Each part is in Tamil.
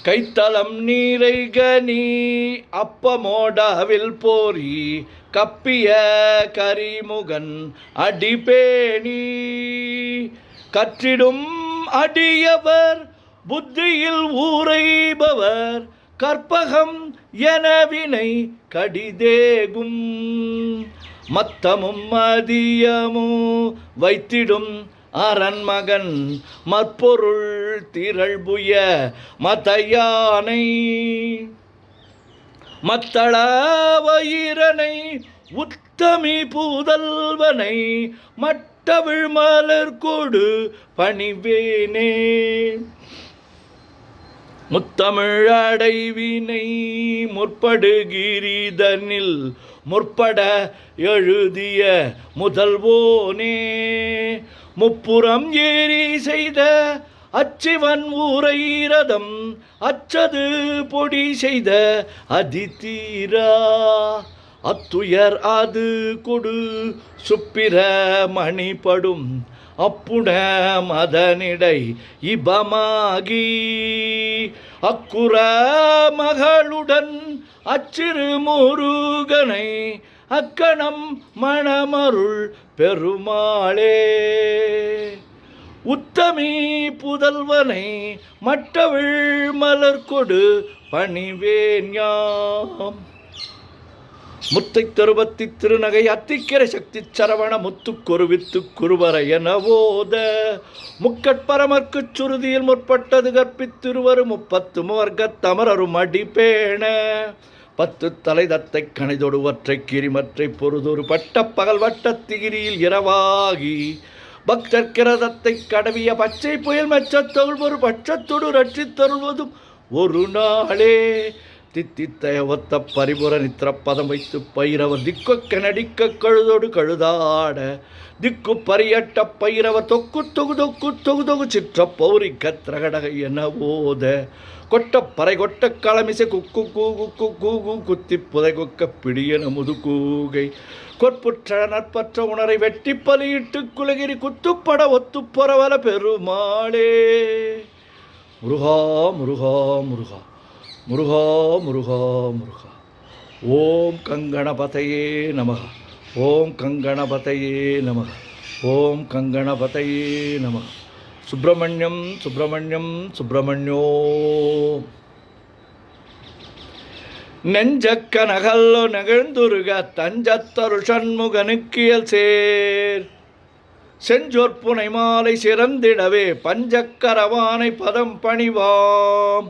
கைத்தலம் நீரை கனி அப்பமோடாவில் போரி கப்பிய கரிமுகன் அடிபேணி கற்றிடும் அடியவர் புத்தியில் ஊரைபவர் கற்பகம் எனவினை கடிதேகும் மத்தமும் மதியமும் வைத்திடும் அரண்மகன் மற்பொருள் திரள்புய மதையானை மத்தள வயிரனை உத்தமி பூதல்வனை மட்டவிழ் மலர் கொடு பணிவேனே முத்தமிழ் அடைவினை முற்படுகிரிதனில் முற்பட எழுதிய முதல்வோனே முப்புறம் ஏறி செய்த அச்சிவன் ஊரை ரதம் அச்சது பொடி செய்த அதிதீரா அத்துயர் அது கொடு சுப்பிர மணிப்படும் அப்புட மதனிடை இபமாகி அக்குற மகளுடன் அச்சிறு முருகனை அக்கணம் மணமருள் பெருமாளே உத்தமி புதல்வனை மட்டவிழ் மலர் கொடு பணிவேன் யாம் முத்தை தருபத்தி திருநகை அத்திக்கரை சக்தி சரவண முத்துக்கொருவித்து குருவர எனவோத முக்கட்பரமர்க்குச் சுருதியில் முற்பட்டது கற்பித்திருவரு 30 முவர்க்கத் தமரரும் அடிபேண 10 தலை தத்தை கணைதொடுவற்றை கிரிமற்றை பொருதொரு பட்ட பகல் வட்டத்திகிரியில் இரவாகி பக்தர்கிரதத்தை கடவிய பச்சை புயல் மெச்சத்தொள் ஒரு பட்சத்தொடு ரட்சித் தருள்வதும் ஒரு நாளே தித்தித்தய ஒத்த பரிபுர நித்திர பதம் வைத்து பயிரவர் திக்கொக்க நடிக்க கழுதோடு கழுதாட திக்கு பரியட்ட பயிரவர் தொக்கு தொகு தொக்கு தொகு தொகு சிற்ற பௌரி கத்திரகடக என ஓத கொட்ட பறை கொட்ட களமிசை குக்கு கூகு கூகு குத்தி புதை கொக்க பிடியன முதுகூகை கொற்புற்ற நற்பற்ற உணரை வெட்டி பலியிட்டு குலகிரி குத்துப்பட ஒத்துப்பரவல பெருமாளே முருகா முருகா முருகா முருகா முருகா முருகா ஓம் கங்கணபதையே நமக ஓம் கங்கணபதையே நமக ஓம் கங்கணபதையே நமக சுப்பிரமணியம் சுப்பிரமணியம் சுப்பிரமணியோ நெஞ்சக்க நகல்லோ நகழ்ந்துருக தஞ்சத்தரு சண்முகனுக்கியல் சேர் செஞ்சொற்புனை மாலை சிறந்திடவே பஞ்சக்கரவானை பதம் பணிவாம்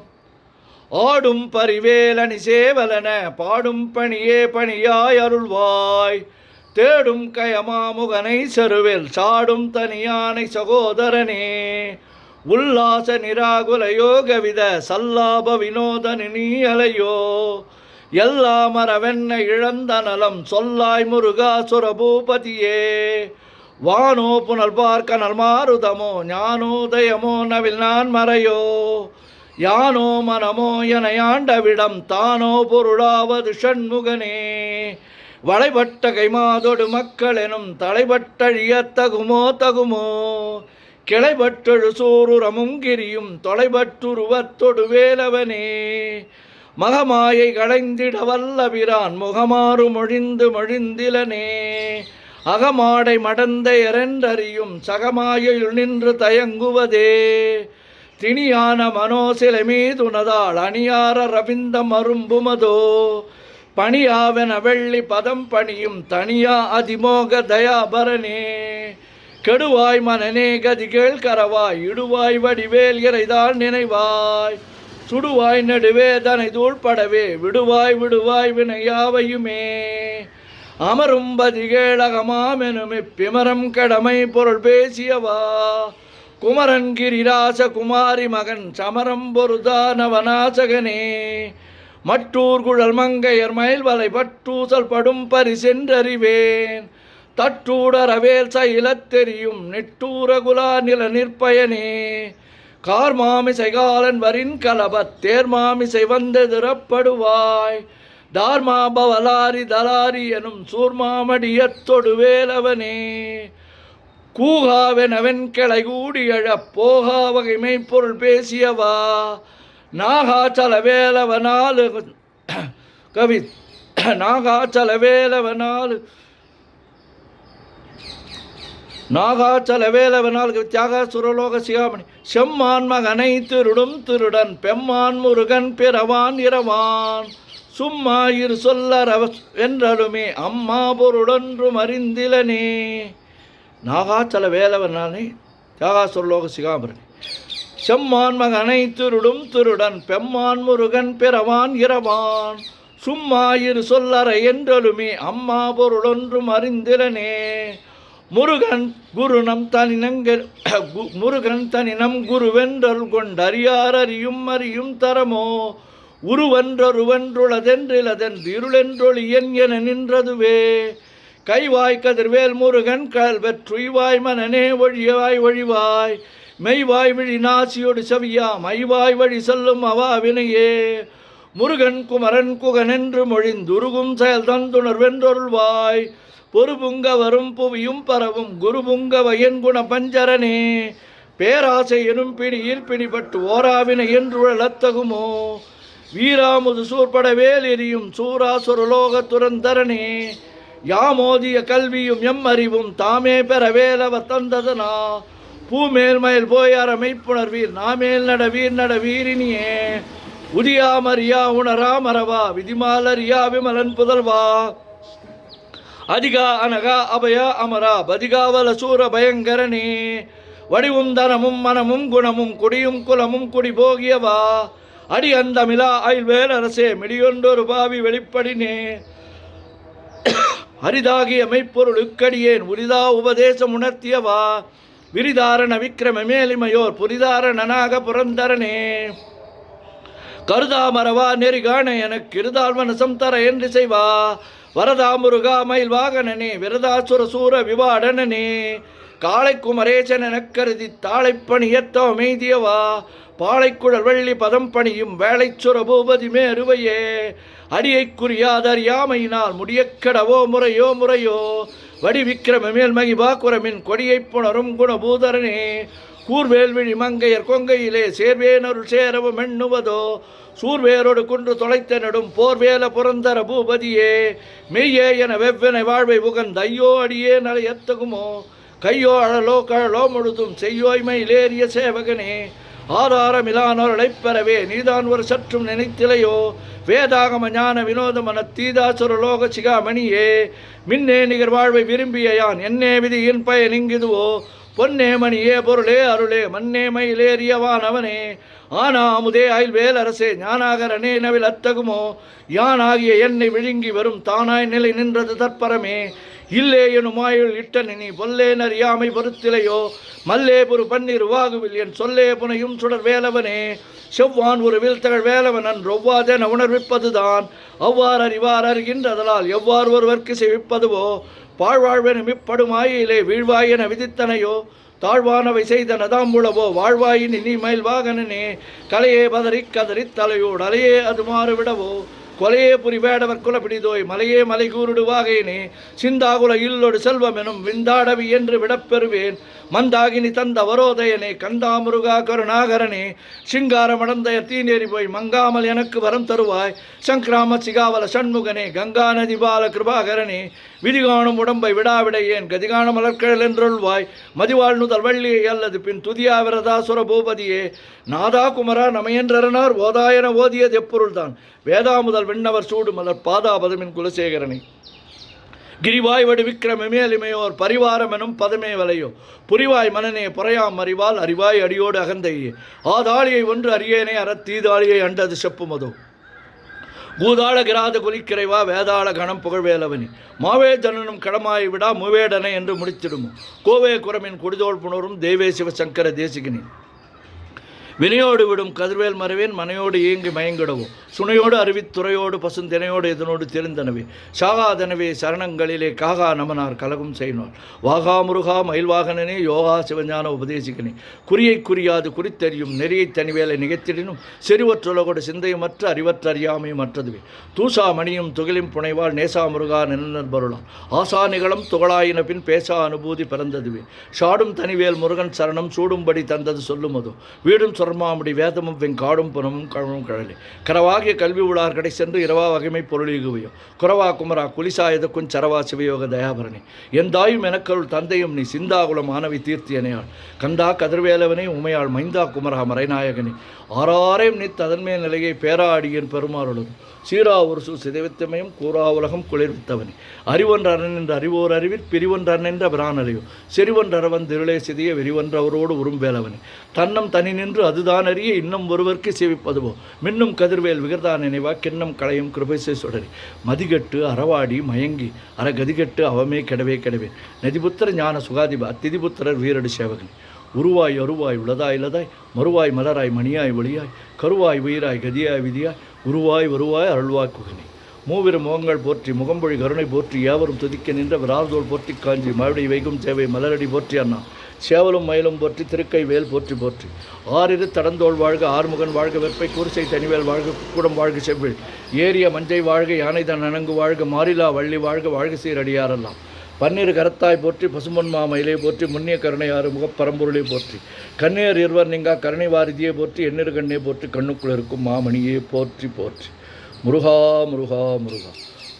ஆடும் பரிவேலனி சேவலன பாடும் பணியே பணியாய் அருள்வாய் தேடும் கயமாமுகனை செருவில் சாடும் தனியானை சகோதரனே உல்லாச நிராகுல யோகவித சல்லாப வினோதனி நீ அலையோ எல்லாமரவென்ன இழந்த நலம் சொல்லாய் முருகாசுர பூபதியே வானோ புனல் பார்க்க நல்மாருதமோ ஞானோதயமோ நவில் நான் மறையோ யானோ மனமோ என ஆண்டவிடம் தானோ பொருளாவது ஷண்முகனே வளைபட்ட கைமாதொடு மக்கள் எனும் தலைபட்டழியத்தகுமோ தகுமோ கிளைபட்டெழு சூருரமும் கிரியும் தொலைபட்டுருவத்தொடு வேலவனே மகமாயை களைந்திட வல்லபிரான் முகமாறு மொழிந்து மொழிந்திலனே அகமாடை மடந்த எரென்றறியும் சகமாயுள் நின்று தயங்குவதே திணியான மனோசிலை மீதுனதாள் அணியார ரவிந்தம் அரும்புமதோ பணியாவென வெள்ளி பதம் பணியும் தனியா அதிமோக தயாபரனே கெடுவாய் மனநே கதிகேள் கரவாய் இடுவாய் வடிவேல் இறைதாள் நினைவாய் சுடுவாய் நடுவேதனை தூள்படவே விடுவாய் விடுவாய் வினையாவையுமே அமரும் பதிகேளகமாமெனும் இப்பிமரம் கடமை பொருள் பேசியவா குமரன் கிரிராச குமாரி மகன் சமரம் பொருதானவனாசகனே மற்றூர் குழல் மங்கையர் மயில் வலை பட்டூசல் படும் பரிசென்றறிவேன் தட்டூடரவேல் சைலத் தெரியும் நெட்டூர குலா நில நிற்பயனே கார்மாமிசை காலன் வரின் கலபத் தேர்மாமிசை வந்தெதிரப்படுவாய் தார்மா பவலாரி தலாரி எனும் சூர்மாமடியத்தொடு வேலவனே கூகாவெனவென் கிளை கூடியழப் போகா வகைமை பொருள் பேசியவா நாகாச்சல வேலவனாலு கவி நாகாச்சல வேலவனாலு நாகாச்சல வேலவனால் தியாக சுரலோக சிகாமணி செம்மான் மகனை திருடும் திருடன் பெம்மான் முருகன் பிறவான் இரவான் சும்மா இரு சொல்லறவ என்றலுமே அம்மா பொருளொன்றும் அறிந்திலனே. நாகாச்சல வேலவனானே தியாக சுரலோக சிகாமணி செம்மான் மகனை திருடும் திருடன் பெம்மான் முருகன் பிறவான் இரவான் சும்மா இரு சொல்லற என்றலுமே அம்மா பொருளொன்றும் அறிந்திலனே. முருகன் குருநம் தனினங்கள் முருகன் தனினம் குருவென்றல் கொண்டறியார் அறியும் அறியும் தரமோ உருவென்றொருவென்றுளதென்றிலதென்று இருளென்றொழியன் என நின்றதுவே. கைவாய் கதிர்வேல் முருகன் கல்வெற்றுய்வாய் மனநே ஒழிவாய் ஒழிவாய் மெய்வாய் விழி நாசியோடு செவியா மைவாய் வழி செல்லும் அவாவினையே. முருகன் குமரன் குகனென்று மொழிந்துருகும் செயல் தந்துணர்வென்றொருள்வாய் பொறுபுங்க வரும் புவியும் பரவும் குருபுங்க வயன் குண பஞ்சரனே. பேராசை எனும் பிடியில் பிடிபட்டு ஓராவினை என்றுழலத்தகுமோ வீராமுது சூர்படவேல் எரியும் சூராசுரலோக துரந்தரனே. யாமோதிய கல்வியும் எம் அறிவும் தாமே பெறவேலவர் தந்ததனா பூமேல் மயில் போய் அறமைப்புணர்வீர் நாமேல் நடவீர் நடவீரினியே. உதியாமரியா உணரா மரவா விதிமாலரியா விமலன் புதல்வா அதிகா அனகா அபயா அமரா பதிகாவல சூர பயங்கரனே. வடிவும் தனமும் மனமும் குணமும் குடியும் குலமும் குடி போகியவா அடி அந்தமிலா அயல்வேல் அரசே மிடியொன்றொரு பாவி வெளிப்படினே. அரிதாகிய மெய்ப்பொருளுக்கடியேன் உரிதா உபதேசம் உணர்த்தியவா விரிதாரண விக்கிரம மேலிமையோர் புரிதாரணனாக புரந்தரனே. கருதாமரவா நெறிகாண எனக்கு இருதால் மனசம் தர என்று செய்வா வரதா முருகா மயில் வாகனனே விரதாசுர சூர விவாடனனே. காளை குமரேசன் எனக் கருதி தாளைப்பணியத்தோ மெய்தியவா பாளைக்குழல் வெள்ளி பதம் பணியும் வேளைச்சுர பூபதி மேருவையே. அடியை குறியாதறியாமையினால் முடியக்கடவோ முறையோ முறையோ வடி விக்கிரம மேல் மகிபா குரமின் கொடியை புணரும் குணபூதரனே. கூர்வேல் விழி மங்கையர் கொங்கையிலே சேர்வேனருள் சேரவும் எண்ணுவதோ சூர்வேரோடு குன்று தொலைத்த நெடும் போர்வேல புரந்தர பூபதியே. மெய்யே என வெவ்வென வாழ்வை உகந்த ஐயோ அடியே நலையத்தகுமோ கையோ அழலோ கழலோ முழுதும் செய்யோய்மையிலேறிய சேவகனே. ஆதாரமிலானோர்களைப் பெறவே நீதான் ஒரு சற்றும் நினைத்திலையோ வேதாகம ஞான வினோதமன தீதாசுரலோக சிகாமணியே. மின்னே நிகர் வாழ்வை விரும்பிய யான் என்னே விதியின் பயன் இங்கிதுவோ பொன்னே மணியே பொருளே அருளே மன்னே மயிலேறியவான் அவனே. ஆனா அமுதே அயல்வேல் அரசே ஞானாகரனே நவில் அத்தகுமோ யானாகிய என்னை விழுங்கி வரும் தானாய் நிலை நின்றது தற்பரமே. இல்லே எனும் ஆயுள் இட்டனி பொல்லே நறியாமை பொறுத்திலையோ மல்லே புரு பன்னீர் வாகுவில் என் சொல்லே புனையும் சுடர் வேலவனே. செவ்வான் ஒரு வீழ்த்தகழ் வேலவன் அன்றொவ்வாதென உணர்விப்பதுதான் அவ்வாறு அறிவார் அறிகின்றதலால் எவ்வாறு ஒருவர்க்கு செவிப்பதுவோ பாழ்வாழ்வெனும் இப்படுமாயிலே வீழ்வாய் என விதித்தனையோ தாழ்வானவை செய்தன தாம்புளவோ வாழ்வாயின் இனி மயில் வாகனனே. கலையே பதறி கதறி தலையோடு அலையே அது மாறுவிடவோ கொலையே புரி வேடவர் குலப்பிடிதோய் மலையே மலை கூருடு வாகையினே. சிந்தாகுல இல்லொடு செல்வம் எனும் விந்தாடவி என்று விடப்பெறுவேன் மந்தாகினி தந்த வரோதயனே. கந்தாமுருகா கருணாகரனே சிங்காரமடந்தய தீநேறி போய் மங்காமல் எனக்கு வரம் தருவாய் சங்கிராம சிகாவல சண்முகனே. கங்கா நதி பால கிருபாகரனே விதிகாணும் உடம்பை விடாவிடையேன் கதிகான மலர்கழல் என்றொள்வாய் மதிவாழ் நுதல் வள்ளியை அல்லது பின் துதியா விரதாசுர பூபதியே. நாதா குமரா நமையன்றனார் ஓதாயன ஓதியது எப்பொருள்தான் வேதா முதல் விண்ணவர் சூடு மலர் பாதாபதமின் குலசேகரனை. கிரிவாய் வடு விக்கிரம மேலிமையோர் பரிவாரம் எனும் பதமே வலையோ புரிவாய் மனநே புறையாம் அறிவால் அறிவாய் அடியோடு அகந்தையே. ஆதாளியை ஒன்று அறியேனே அறத்தீதாளியை அண்டது செப்புமதோ பூதாள கிராத குலிக்கிறைவா வேதாள கணம் புகழ்வேலவனி. மாவே ஜனனும் கடமாய் விடா முவேடனை என்று முடித்திடுமோ கோவே குரமின் குடிதோள் புணரும் தேவே சிவசங்கர தேசிகனி. வினையோடு விடும் கதிர்வேல் மறைவேன் மனையோடு இயங்கி மயங்கிடவோ சுனையோடு அறிவித்துறையோடு பசுந்தினையோடு இதனோடு தெரிந்தனவே. சாகாதனவே சரணங்களிலே காகா நமனார் கலகம் செய்யினோர் வாகா முருகா மயில்வாகனனே யோகா சிவஞான உபதேசிக்கனே. குறியை குறியாது குறித்தறியும் நெறியை தனிவேலை நிகழ்த்திடினும் செறிவற்றுலகோடு சிந்தையுமற்ற அறிவற்ற அறியாமையும் மற்றதுவே. தூசா மணியும் துகிலும் புனைவாள் நேசா முருகா நிலநர் பருளார் ஆசா நிகழும் துகளாயின பின் பேசா அனுபூதி பிறந்ததுவே. ஷாடும் தனிவேல் முருகன் சரணம் சூடும்படி தந்தது சொல்லுமதோ வீடும் சொர்மாமுடி வேதமும் வெங்காடும் புனமும் கழமும் கழலே கரவாகிய கல்வி உளார் கடை சென்று இரவா வகைமை பொருளிகுவையோ குறவா குமரா குலிசாயதக்கும் சரவா சிவயோக தயாபரணி எந்தாயும் எனக்கருள் தந்தையும் நீ சிந்தாகுலம் மாணவி தீர்த்தியனையாள் கந்தா கதிர்வேலவனே உமையாள் மைந்தா குமரா மறைநாயகனே ஆறாரையும் நீ ததன்மே நிலையை பேராடியன் பெருமாறுள்ளது சீரா ஒரு சிதைவித்தமையும் கூறா உலகம் குளிர்வித்தவனே அறிவொன்ற அரண் என்று அறிவோர் அறிவிற் பிரிவொன்ற அண்ணென்ற பிரானலையோ செறிவொன்றவன் திருளே சிதிய வெறிவொன்ற அவரோடு உரும்பேலவனே தன்னம் தனி நின்று அதுதான் அறிய இன்னும் ஒருவர்க்கு சேவிப்பதுவோ மின்னும் கதிர்வேல் விகர்தான் நினைவா கிண்ணம் களையும் கிருபைசை சுடரி மதிகட்டு அறவாடி மயங்கி அறகதிகட்டு அவமே கெடவே கெடவே நதிபுத்திர ஞான சுகாதிபா திதிபுத்திரர் வீரடு சேவகனே உருவாய் அருவாய் உளதாய் இலதாய் மறுவாய் மலராய் மணியாய் ஒளியாய் கருவாய் உயிராய் கதியாய் விதியாய் உருவாய் வருவாய் அருள்வாய் குகனே மூவிரு முகங்கள் போற்றி முகம்பொழி கருணை போற்றி ஏவரும் துதிக்க நின்ற விரார்தோல் போற்றி காஞ்சி மறுபடி வைகும் சேவை மலரடி போற்றி அண்ணா சேவலும் மயிலும் போற்றி திருக்கை வேல் போற்றி போற்றி ஆறிரு தடந்தோள் வாழ்க ஆறுமுகன் வாழ்க வெப்பை கூர்ச்சை தனிவேல் வாழ்க குக்குடம் வாழ்க செவ்வில் ஏரிய மஞ்சை வாழ்க யானை தன் அணங்கு வாழ்க மாறிலா வள்ளி வாழ்க வாழ்க சீரடியாரெல்லாம் பன்னீர் கரத்தாய் போற்றி பசும்பொன்மா மயிலை போற்றி முன்னிய கருணை ஆறு முகப்பரம்பொருளை போற்றி கண்ணீர் இருவர் நீங்கா கருணை வாரிதியை போற்றி எண்ணீர் கண்ணை போற்றி கண்ணுக்குள் இருக்கும் மாமணியை போற்றி போற்றி முருகா முருகா முருகா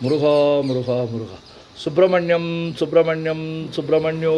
முருகா முருகா முருகா சுப்பிரமணியம் சுப்பிரமணியம் சுப்பிரமணியோ